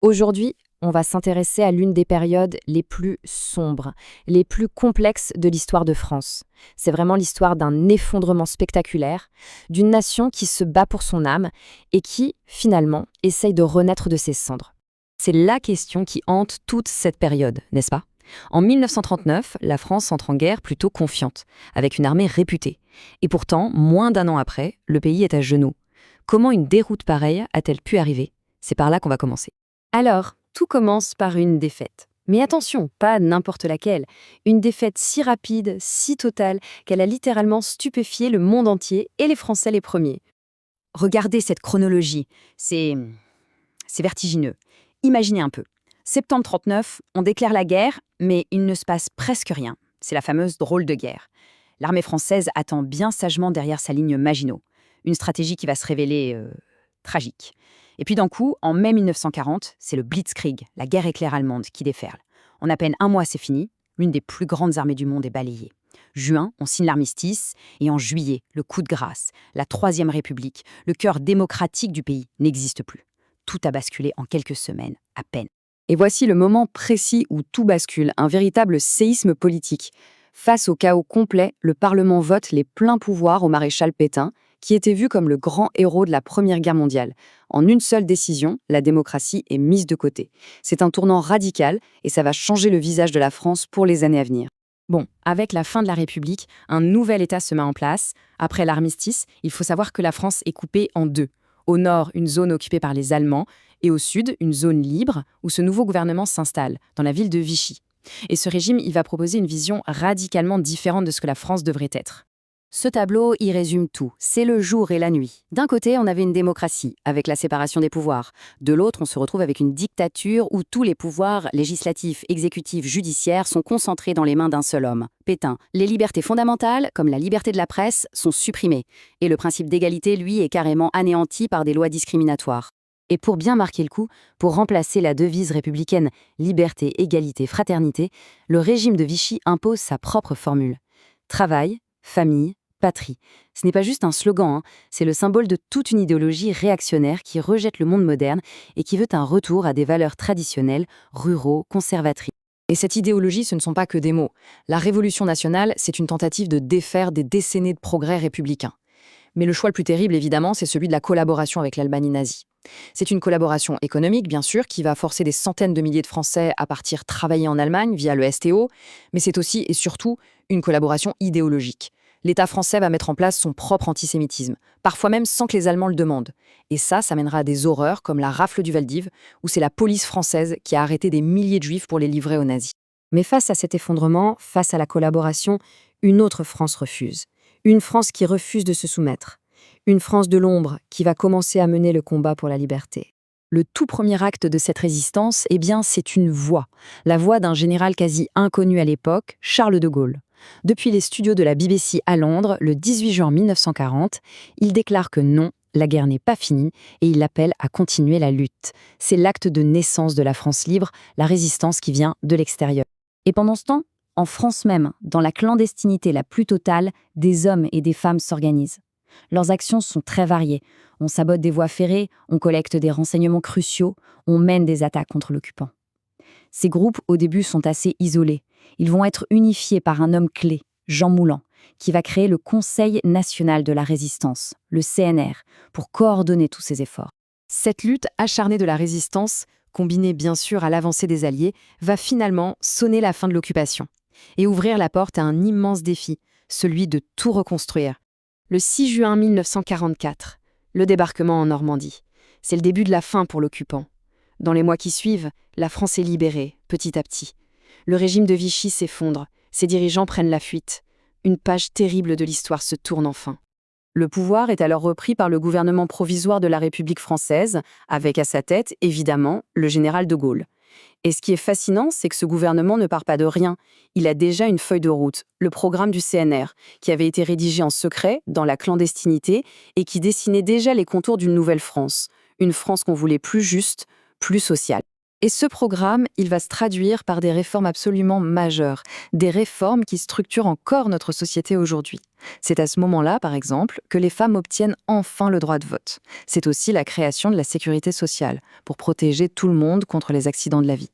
Aujourd'hui, on va s'intéresser à l'une des périodes les plus sombres, les plus complexes de l'histoire de France. C'est vraiment l'histoire d'un effondrement spectaculaire, d'une nation qui se bat pour son âme et qui, finalement, essaye de renaître de ses cendres. C'est la question qui hante toute cette période, n'est-ce pas? En 1939, la France entre en guerre plutôt confiante, avec une armée réputée. Et pourtant, moins d'un an après, le pays est à genoux. Comment une déroute pareille a-t-elle pu arriver? C'est par là qu'on va commencer. Alors, tout commence par une défaite. Mais attention, pas n'importe laquelle. Une défaite si rapide, si totale, qu'elle a littéralement stupéfié le monde entier et les Français les premiers. Regardez cette chronologie, c'est vertigineux. Imaginez un peu. Septembre 39, on déclare la guerre, mais il ne se passe presque rien. C'est la fameuse drôle de guerre. L'armée française attend bien sagement derrière sa ligne Maginot. Une stratégie qui va se révéler tragique. Et puis d'un coup, en mai 1940, c'est le Blitzkrieg, la guerre éclair allemande, qui déferle. En à peine un mois, c'est fini. L'une des plus grandes armées du monde est balayée. Juin, on signe l'armistice, et en juillet, le coup de grâce, la Troisième République, le cœur démocratique du pays, n'existe plus. Tout a basculé en quelques semaines, à peine. Et voici le moment précis où tout bascule, un véritable séisme politique. Face au chaos complet, le Parlement vote les pleins pouvoirs au maréchal Pétain, qui était vu comme le grand héros de la Première Guerre mondiale. En une seule décision, la démocratie est mise de côté. C'est un tournant radical et ça va changer le visage de la France pour les années à venir. Bon, avec la fin de la République, un nouvel État se met en place. Après l'armistice, il faut savoir que la France est coupée en deux. Au nord, une zone occupée par les Allemands, et au sud, une zone libre où ce nouveau gouvernement s'installe, dans la ville de Vichy. Et ce régime, il va proposer une vision radicalement différente de ce que la France devrait être. Ce tableau y résume tout, c'est le jour et la nuit. D'un côté, on avait une démocratie, avec la séparation des pouvoirs. De l'autre, on se retrouve avec une dictature où tous les pouvoirs législatifs, exécutifs, judiciaires sont concentrés dans les mains d'un seul homme, Pétain. Les libertés fondamentales, comme la liberté de la presse, sont supprimées. Et le principe d'égalité, lui, est carrément anéanti par des lois discriminatoires. Et pour bien marquer le coup, pour remplacer la devise républicaine « liberté, égalité, fraternité », le régime de Vichy impose sa propre formule. Travail, famille, patrie. Ce n'est pas juste un slogan, c'est le symbole de toute une idéologie réactionnaire qui rejette le monde moderne et qui veut un retour à des valeurs traditionnelles, ruraux, conservatrices. Et cette idéologie, ce ne sont pas que des mots. La Révolution nationale, c'est une tentative de défaire des décennies de progrès républicains. Mais le choix le plus terrible, évidemment, c'est celui de la collaboration avec l'Allemagne nazie. C'est une collaboration économique, bien sûr, qui va forcer des centaines de milliers de Français à partir travailler en Allemagne via le STO, mais c'est aussi et surtout une collaboration idéologique. L'État français va mettre en place son propre antisémitisme, parfois même sans que les Allemands le demandent. Et ça mènera à des horreurs comme la rafle du Val-d'Hiv, où c'est la police française qui a arrêté des milliers de juifs pour les livrer aux nazis. Mais face à cet effondrement, face à la collaboration, une autre France refuse. Une France qui refuse de se soumettre. Une France de l'ombre qui va commencer à mener le combat pour la liberté. Le tout premier acte de cette résistance, c'est une voix. La voix d'un général quasi inconnu à l'époque, Charles de Gaulle. Depuis les studios de la BBC à Londres, le 18 juin 1940, il déclare que non, la guerre n'est pas finie et il appelle à continuer la lutte. C'est l'acte de naissance de la France libre, la résistance qui vient de l'extérieur. Et pendant ce temps, en France même, dans la clandestinité la plus totale, des hommes et des femmes s'organisent. Leurs actions sont très variées. On sabote des voies ferrées, on collecte des renseignements cruciaux, on mène des attaques contre l'occupant. Ces groupes, au début, sont assez isolés. Ils vont être unifiés par un homme clé, Jean Moulin, qui va créer le Conseil national de la résistance, le CNR, pour coordonner tous ces efforts. Cette lutte acharnée de la résistance, combinée bien sûr à l'avancée des Alliés, va finalement sonner la fin de l'occupation et ouvrir la porte à un immense défi, celui de tout reconstruire. Le 6 juin 1944, le débarquement en Normandie. C'est le début de la fin pour l'occupant. Dans les mois qui suivent, la France est libérée, petit à petit. Le régime de Vichy s'effondre, ses dirigeants prennent la fuite. Une page terrible de l'histoire se tourne enfin. Le pouvoir est alors repris par le gouvernement provisoire de la République française, avec à sa tête, évidemment, le général de Gaulle. Et ce qui est fascinant, c'est que ce gouvernement ne part pas de rien. Il a déjà une feuille de route, le programme du CNR, qui avait été rédigé en secret, dans la clandestinité, et qui dessinait déjà les contours d'une nouvelle France. Une France qu'on voulait plus juste, plus sociale. Et ce programme, il va se traduire par des réformes absolument majeures, des réformes qui structurent encore notre société aujourd'hui. C'est à ce moment-là, par exemple, que les femmes obtiennent enfin le droit de vote. C'est aussi la création de la sécurité sociale, pour protéger tout le monde contre les accidents de la vie.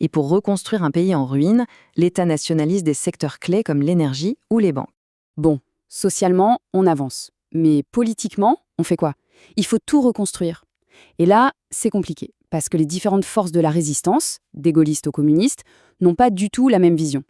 Et pour reconstruire un pays en ruine, l'État nationalise des secteurs clés comme l'énergie ou les banques. Bon, socialement, on avance. Mais politiquement, on fait quoi? Il faut tout reconstruire. Et là, c'est compliqué, parce que les différentes forces de la résistance, des gaullistes aux communistes, n'ont pas du tout la même vision.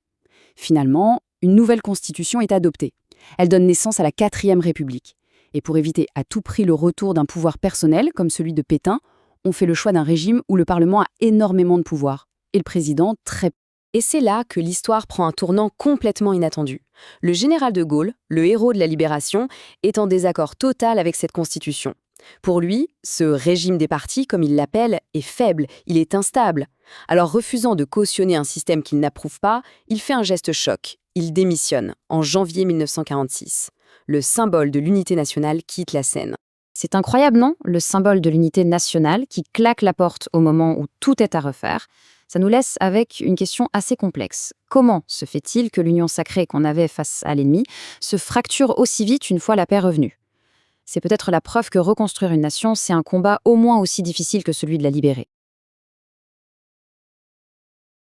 Finalement, une nouvelle constitution est adoptée. Elle donne naissance à la 4e République. Et pour éviter à tout prix le retour d'un pouvoir personnel, comme celui de Pétain, on fait le choix d'un régime où le Parlement a énormément de pouvoir, et le président très peu. Et c'est là que l'histoire prend un tournant complètement inattendu. Le général de Gaulle, le héros de la Libération, est en désaccord total avec cette constitution. Pour lui, ce régime des partis, comme il l'appelle, est faible, il est instable. Alors refusant de cautionner un système qu'il n'approuve pas, il fait un geste choc. Il démissionne, en janvier 1946. Le symbole de l'unité nationale quitte la scène. C'est incroyable, non? Le symbole de l'unité nationale qui claque la porte au moment où tout est à refaire. Ça nous laisse avec une question assez complexe. Comment se fait-il que l'union sacrée qu'on avait face à l'ennemi se fracture aussi vite une fois la paix revenue? C'est peut-être la preuve que reconstruire une nation, c'est un combat au moins aussi difficile que celui de la libérer.